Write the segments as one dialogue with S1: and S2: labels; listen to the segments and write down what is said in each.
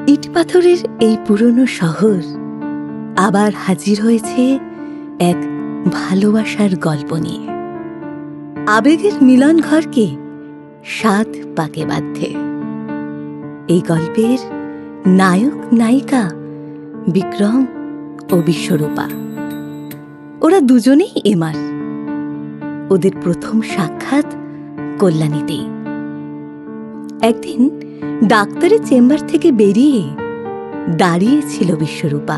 S1: ইট পাথরের এই পুরনো শহর আবার হাজির হয়েছে এক ভালোবাসার গল্প নিয়ে। আবেগের মিলন ঘরকে সাত পাকে বাঁধে। এই গল্পের নায়ক নায়িকা বিক্রম ও বিশ্বরূপা। ওরা দুজনেই এমআর। ওদের প্রথম সাক্ষাৎ কল্যাণীতেই। একদিন ডাক্তারের চেম্বার থেকে বেরিয়ে দাঁড়িয়েছিল বিশ্বরূপা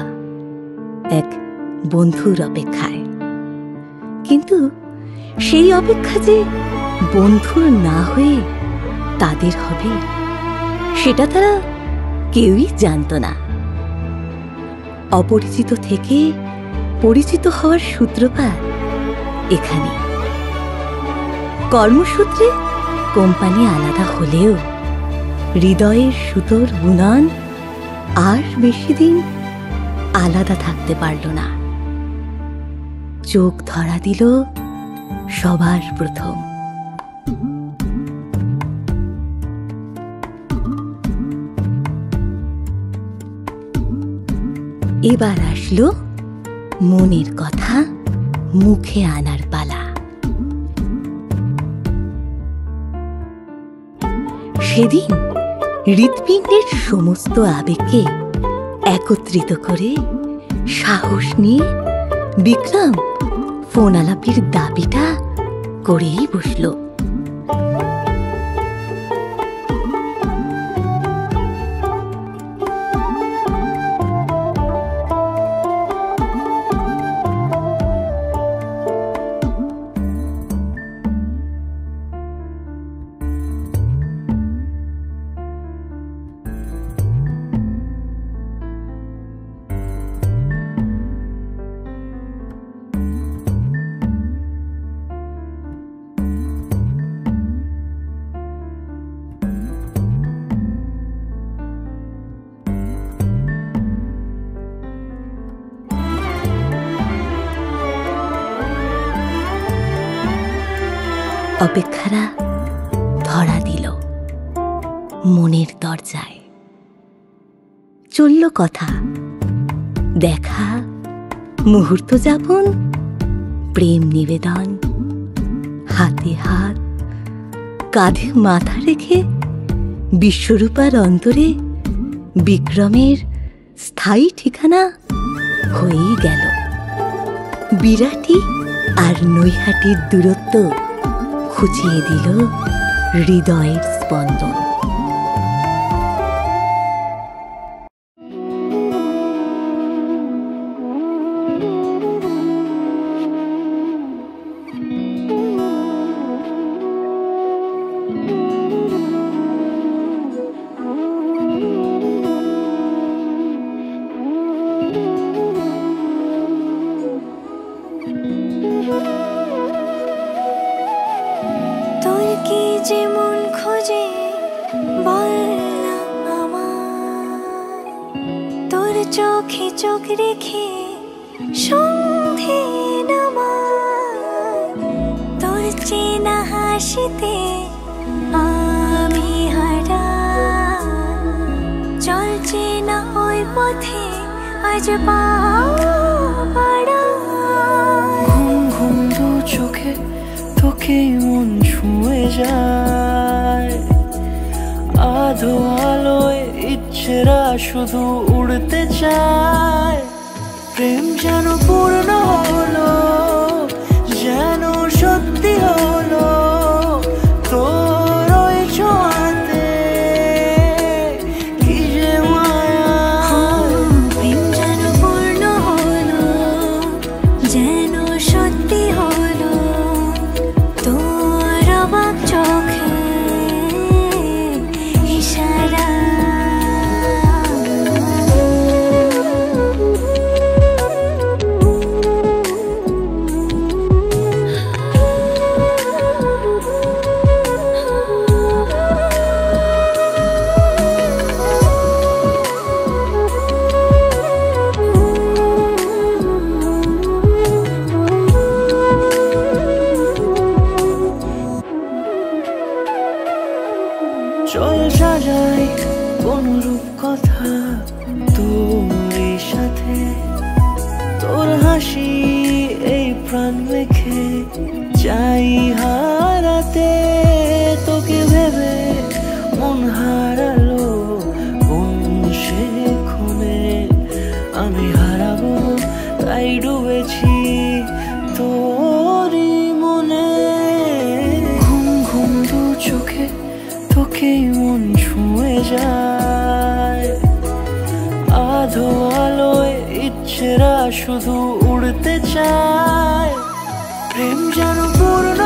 S1: এক বন্ধুর অপেক্ষায়। কিন্তু সেই অপেক্ষা যে বন্ধুর না হয়ে তাদের হবে সেটা তারা কেউই জানত না। অপরিচিত থেকে পরিচিত হওয়ার সূত্রপাত এখানে। কর্মসূত্রে কোম্পানি আলাদা হলেও হৃদয়ের সুতোর বুনন আর বেশি দিন আলাদা থাকতে পারল না। চোখ ধরা দিল সবার প্রথম। এবার আসলো মনের কথা মুখে আনার পালা। সেদিন হৃৎপিণ্ডের সমস্ত আবেগকে একত্রিত করে সাহস নিয়ে বিক্রম ফোন আলাপের দাবিটা করেই বসল। অপেক্ষারা ধরা দিল মনের দরজায়। চলল কথা, দেখা, মুহূর্ত যাপন, প্রেম নিবেদন। হাতে হাত, কাঁধে মাথা রেখে বিশ্বরূপার অন্তরে বিক্রমের স্থায়ী ঠিকানা হয়েই গেল। বিরাটি আর নৈহাটির দূরত্ব খুঁচিয়ে দিল হৃদয়ের স্পন্দন।
S2: যেমন খোঁজে বললাম আমার, তোর চোখে চোখ রেখে সন্ধে নামার, তোর চেনা হাসিতে আমি হারা। চল চেনা ওই পথে আজ পাড়া।
S3: ঘুম ঘুম দু চোখে তোকে মন ছুঁয়ে যায়। আধো আলোয় ইচ্ছেরা শুধু উড়তে চায়। প্রেম যেন পূর্ণ হলো, যেন সত্যি হলো তোর ওই ছোঁয়াতে। কি যে মায়া,
S2: প্রেম যেন পূর্ণ হলো, যেন সত্যি হলো তোর অবাক চোখে ইশারা।
S3: চল সাজাই কোন রূপ কথা তোর সাথে, তোর হাসি এই প্রাণ রেখে চাই হারাতে। তোকে ভেবে মন হারালো কোন সে ক্ষণে, আমি হারাবো তাই ডুবেছি তোরই মনে। ঘুম ঘুম দু চোখে তোকেই মন ছুঁয়ে যায়, আধো আলোয় ইচ্ছেরা শুধু উড়তে চায়। প্রেম যেন পূর্ণ